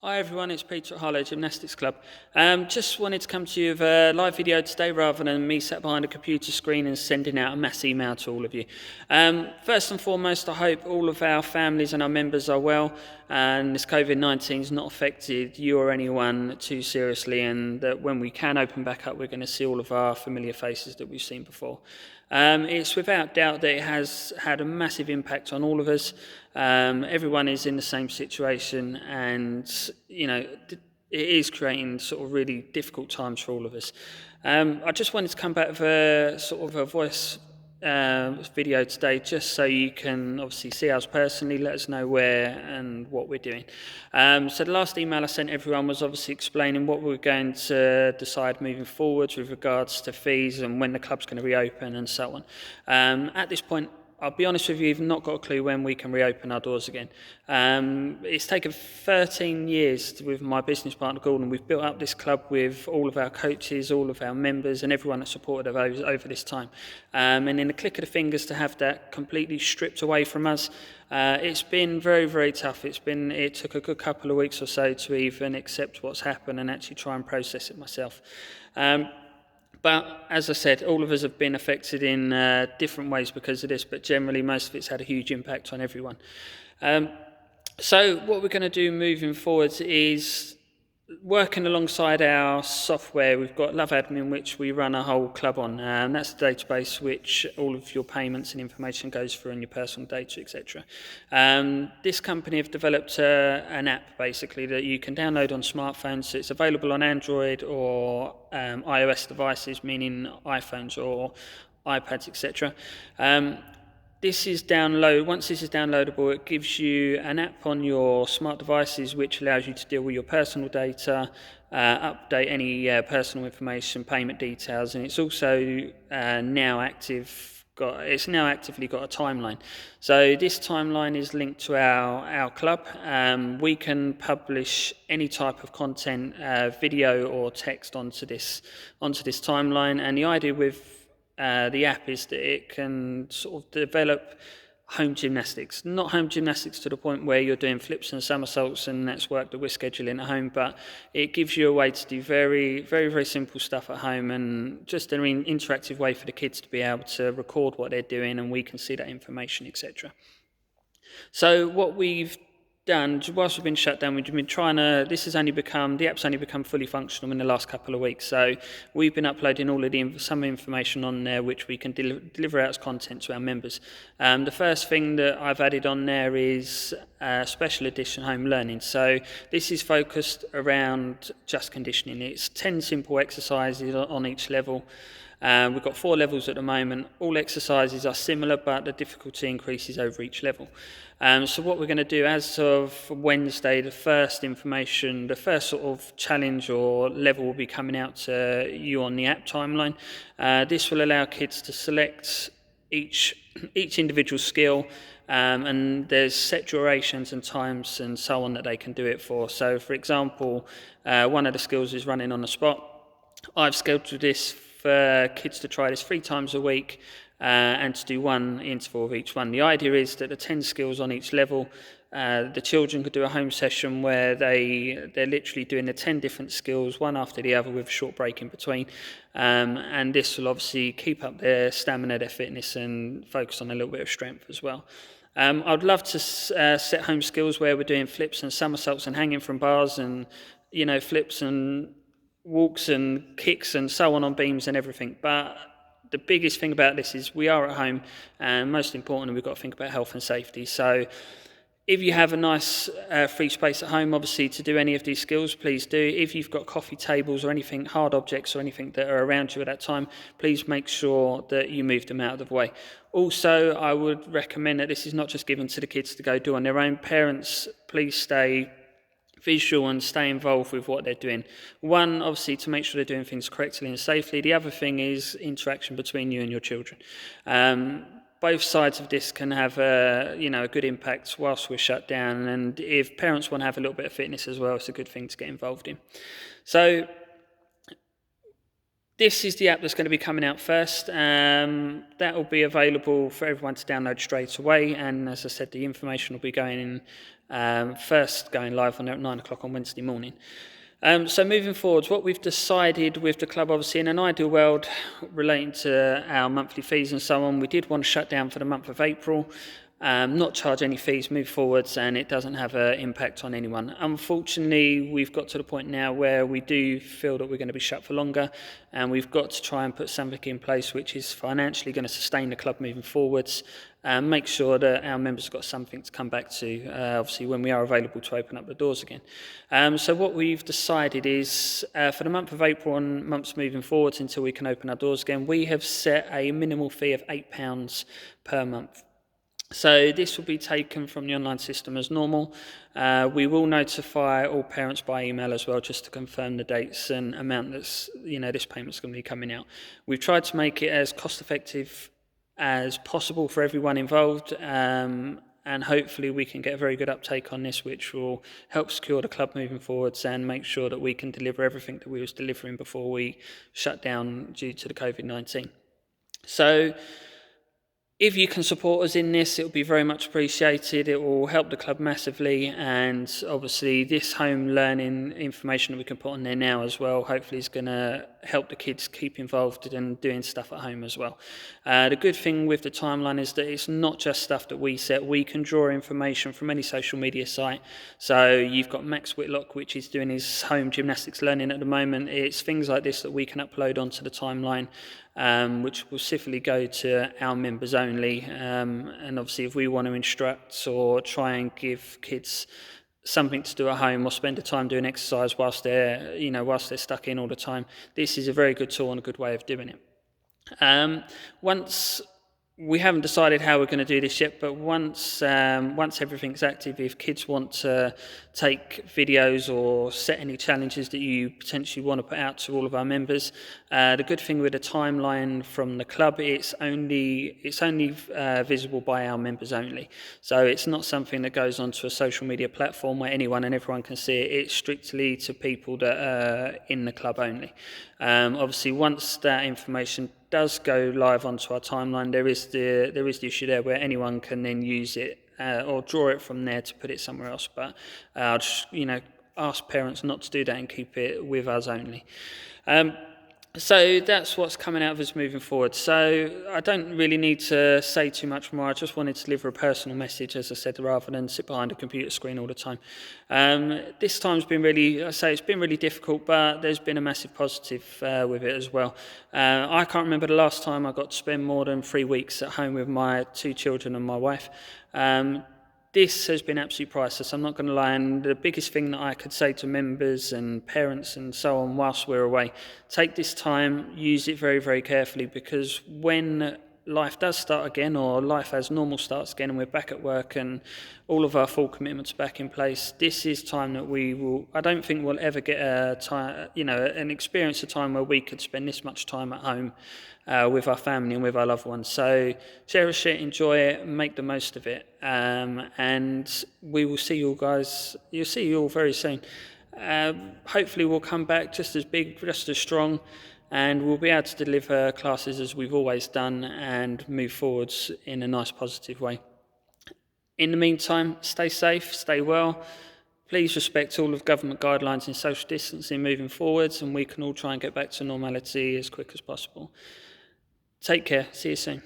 Hi everyone, it's Peter at Harlow Gymnastics Club. Just wanted to come to you with a live video today rather than me sat behind a computer screen and sending out a mass email to all of you. First and foremost, I hope all of our families and our members are well and this Covid-19 has not affected you or anyone too seriously, and that when we can open back up, we're going to see all of our familiar faces that we've seen before. It's without doubt that it has had a massive impact on all of us. Everyone is in the same situation, and it is creating sort of really difficult times for all of us. I just wanted to come back with a sort of a voice video today, just so you can obviously see us personally, let us know where and what we're doing. So the last email I sent everyone was obviously explaining what we're going to decide moving forwards with regards to fees and when the club's going to reopen and so on. At this point, I'll be honest with you, we've not got a clue when we can reopen our doors again. It's taken 13 years with my business partner Gordon. We've built up this club with all of our coaches, all of our members and everyone that supported us over this time. And in the click of the fingers to have that completely stripped away from us, it's been very, very tough. It took a good couple of weeks or so to even accept what's happened and actually try and process it myself. But as I said, all of us have been affected in different ways because of this, but generally most of it's had a huge impact on everyone. So what we're going to do moving forward is working alongside our software. We've got Love Admin, which we run a whole club on, and that's the database which all of your payments and information goes through and your personal data, etc. This company have developed an app basically that you can download on smartphones. So it's available on Android or iOS devices, meaning iPhones or iPads, etc. Once this is downloadable, it gives you an app on your smart devices which allows you to deal with your personal data, update any personal information, payment details, and it's also now actively got a timeline. So this timeline is linked to our club. We can publish any type of content, video or text onto this timeline, and the idea with the app is that it can sort of develop home gymnastics, not home gymnastics to the point where you're doing flips and somersaults and that's work that we're scheduling at home, but it gives you a way to do very, very, very simple stuff at home and just an interactive way for the kids to be able to record what they're doing and we can see that information, etc. So what we've done, whilst we've been shut down, we've been trying to, the app's only become fully functional in the last couple of weeks, so we've been uploading all of some information on there which we can deliver out as content to our members. The first thing that I've added on there is special edition home learning. So this is focused around just conditioning. It's 10 simple exercises on each level. We've got 4 levels at the moment. All exercises are similar, but the difficulty increases over each level. So what we're going to do as of Wednesday, the first sort of challenge or level will be coming out to you on the app timeline. This will allow kids to select each individual skill, and there's set durations and times and so on that they can do it for. So for example, one of the skills is running on the spot. I've scheduled this for kids to try this 3 times a week and to do 1 interval of each one. The idea is that the 10 skills on each level, the children could do a home session where they're literally doing the 10 different skills, one after the other with a short break in between. And this will obviously keep up their stamina, their fitness, and focus on a little bit of strength as well. I'd love to set home skills where we're doing flips and somersaults and hanging from bars and, flips and walks and kicks and so on beams and everything. But the biggest thing about this is we are at home, and most importantly, we've got to think about health and safety. So if you have a nice free space at home, obviously, to do any of these skills, please do. If you've got coffee tables or anything, hard objects or anything that are around you at that time, please make sure that you move them out of the way. Also, I would recommend that this is not just given to the kids to go do on their own. Parents, please stay visual and stay involved with what they're doing. One, obviously, to make sure they're doing things correctly and safely. The other thing is interaction between you and your children. Both sides of this can have a good impact whilst we're shut down, and if parents want to have a little bit of fitness as well, it's a good thing to get involved in. So this is the app that's going to be coming out first. That will be available for everyone to download straight away, and as I said, the information will be going in first going live on there at 9 o'clock on Wednesday morning. So moving forwards, what we've decided with the club, obviously in an ideal world relating to our monthly fees and so on, we did want to shut down for the month of April, not charge any fees, move forwards, and it doesn't have an impact on anyone. Unfortunately, we've got to the point now where we do feel that we're going to be shut for longer, and we've got to try and put something in place which is financially going to sustain the club moving forwards, and make sure that our members have got something to come back to, obviously when we are available to open up the doors again. So what we've decided is, for the month of April and months moving forwards until we can open our doors again, we have set a minimal fee of £8 per month. So this will be taken from the online system as normal. We will notify all parents by email as well, just to confirm the dates and amount that's, this payment's going to be coming out. We've tried to make it as cost effective as possible for everyone involved, and hopefully we can get a very good uptake on this, which will help secure the club moving forwards and make sure that we can deliver everything that we was delivering before we shut down due to the Covid-19. So if you can support us in this, it will be very much appreciated. It will help the club massively, and obviously this home learning information that we can put on there now as well, hopefully is going to help the kids keep involved and doing stuff at home as well. The good thing with the timeline is that it's not just stuff that we set. We can draw information from any social media site. So you've got Max Whitlock, which is doing his home gymnastics learning at the moment. It's things like this that we can upload onto the timeline, which will specifically go to our members only. And obviously if we want to instruct or try and give kids something to do at home or spend the time doing exercise whilst they're stuck in all the time, this is a very good tool and a good way of doing it. We haven't decided how we're going to do this yet, but once everything's active, if kids want to take videos or set any challenges that you potentially want to put out to all of our members, the good thing with the timeline from the club, it's only visible by our members only. So it's not something that goes onto a social media platform where anyone and everyone can see it. It's strictly to people that are in the club only. Obviously, once that information does go live onto our timeline, there is the issue there where anyone can then use it or draw it from there to put it somewhere else. But I'll just ask parents not to do that and keep it with us only. So that's what's coming out of us moving forward. So I don't really need to say too much more. I just wanted to deliver a personal message, as I said, rather than sit behind a computer screen all the time. This time's been it's been really difficult, but there's been a massive positive with it as well. I can't remember the last time I got to spend more than 3 weeks at home with my 2 children and my wife. This has been absolutely priceless, I'm not going to lie, and the biggest thing that I could say to members and parents and so on whilst we're away, take this time, use it very, very carefully, because when life does start again, or life as normal starts again, and we're back at work and all of our full commitments back in place, this is time that I don't think we'll ever get an experience of time where we could spend this much time at home with our family and with our loved ones. So cherish it, enjoy it, make the most of it, and we will see you guys. You'll see you all very soon. Hopefully we'll come back just as big, just as strong, and we'll be able to deliver classes as we've always done and move forwards in a nice, positive way. In the meantime, stay safe, stay well. Please respect all of government guidelines in social distancing moving forwards, and we can all try and get back to normality as quick as possible. Take care. See you soon.